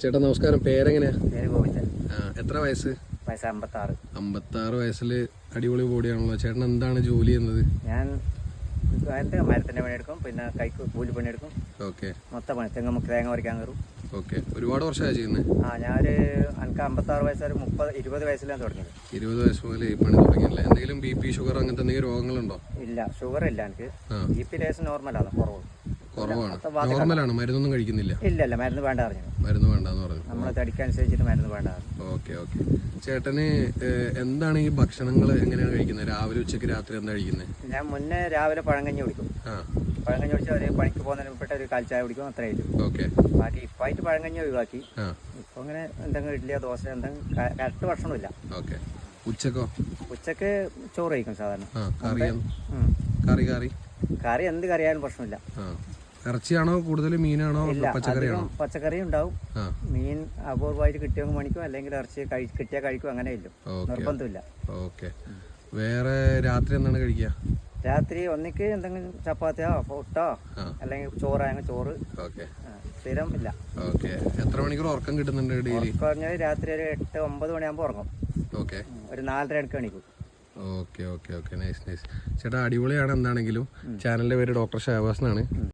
ചേട്ടാ നമസ്കാരം. പേരെങ്ങനെയാ? പേര് ഗോവിന്ദൻ. എത്ര വയസ്സ്? വയസ്സ് 56. 56 വയസ്സിൽ അടിപൊളി ബോഡിയാണല്ലോ. ചേട്ടൻ എന്താണ് ജോലി ചെയ്യുന്നത്? ഞാൻ എൻ്റെ മരത്തിൻ്റെ പണിയെടുക്കും, പിന്നെ കൈക്ക് കൂലി പണിയെടുക്കും. ഓക്കെ. മൊത്തം പണി, തെങ്ങ് തേങ്ങ പറിക്കാൻ കയറും. ഓക്കെ. ഒരുപാട് വർഷമായി ചെയ്യുന്നത്? ഞാനൊരു എനിക്ക് 56 വയസ്സൊരു 20 വയസ്സിലാണ് തുടങ്ങിയത്. 20 വയസ്സ് മുതൽ ഈ പണി തുടങ്ങിയല്ലേ? എന്തെങ്കിലും BP, ഷുഗർ അങ്ങനത്തെ എന്തെങ്കിലും രോഗങ്ങളുണ്ടോ? ഇല്ല, ഷുഗർ ഇല്ല എനിക്ക്. BP ലേശം നോർമലാണ്, കുറവാണ്. നോർമലാണ്, മരുന്നൊന്നും കഴിക്കുന്നില്ല? ഇല്ല, മരുന്ന് വേണ്ട പറഞ്ഞു. മരുന്ന് വേണ്ടെന്ന് പറഞ്ഞു. നമ്മളെ തടിക്കനുസരിച്ചിട്ട് മരുന്ന് വേണ്ട. ഓക്കെ. ചേട്ടന് എന്താണ് ഈ ഭക്ഷണങ്ങൾ എങ്ങനെയാണ് കഴിക്കുന്നത്? രാവിലെ, ഉച്ചക്ക്, രാത്രി എന്താ കഴിക്കുന്നത്? ഞാൻ മുന്നേ രാവിലെ പഴങ്കഞ്ഞി കുടിക്കും. പഴങ്കഞ്ഞി കുടിച്ചാൽ ഒരു പണിക്ക് പോകുന്നതിന് പെട്ട ഒരു കാൽച്ചായ കുടിക്കും, അത്രയായിട്ടും. ഓക്കെ. ബാക്കി ഇപ്പായിട്ട് പഴങ്കഞ്ഞി ഒഴിവാക്കി. ഇപ്പൊ അങ്ങനെ എന്തെങ്കിലും ഇഡ്ഡലിയോ ദോശ എന്തെങ്കിലും കറക്റ്റ് ഭക്ഷണമില്ല. ഓക്കെ. ഉച്ചക്കോ? ഉച്ചക്ക് ചോറ് കഴിക്കും സാധാരണ. കറി എന്ത് കറിയായാലും പ്രശ്നമില്ല. ഇറച്ചിയാണോ കൂടുതൽ, മീനാണോ, പച്ചക്കറിയാണോ? പച്ചക്കറി ഉണ്ടാവും. മീൻ അപൂർവമായിട്ട് കിട്ടിയെങ്കിൽ മണിക്കും, അല്ലെങ്കിൽ ഇറച്ചി കിട്ടിയാൽ കഴിക്കും, അങ്ങനെ ഇല്ല, നിർബന്ധമില്ല. ഓക്കെ. വേറെ രാത്രി എന്താണ് കഴിക്കുക? രാത്രി ഒന്നിക്ക് എന്തെങ്കിലും ചപ്പാത്തിയോ പൊട്ടോ അല്ലെങ്കിൽ ചോറായെങ്കിൽ ചോറ്. സ്ഥിരം ഇല്ല. ഓക്കെ. എത്ര മണിക്കൂർ ഉറക്കം കിട്ടുന്നുണ്ട് ഡെയിലി? പറഞ്ഞാൽ രാത്രി ഒരു 8-9 മണിയാകുമ്പോൾ ഉറങ്ങും. ഓക്കെ. ഒരു 4:30 മണിക്കൂർ. ഓക്കെ. നൈസ്. ചേട്ടാ അടിപൊളിയാണ്. എന്താണെങ്കിലും ചാനലിന്റെ പേര് ഡോക്ടർ ഷാബാസ് എന്നാണ്.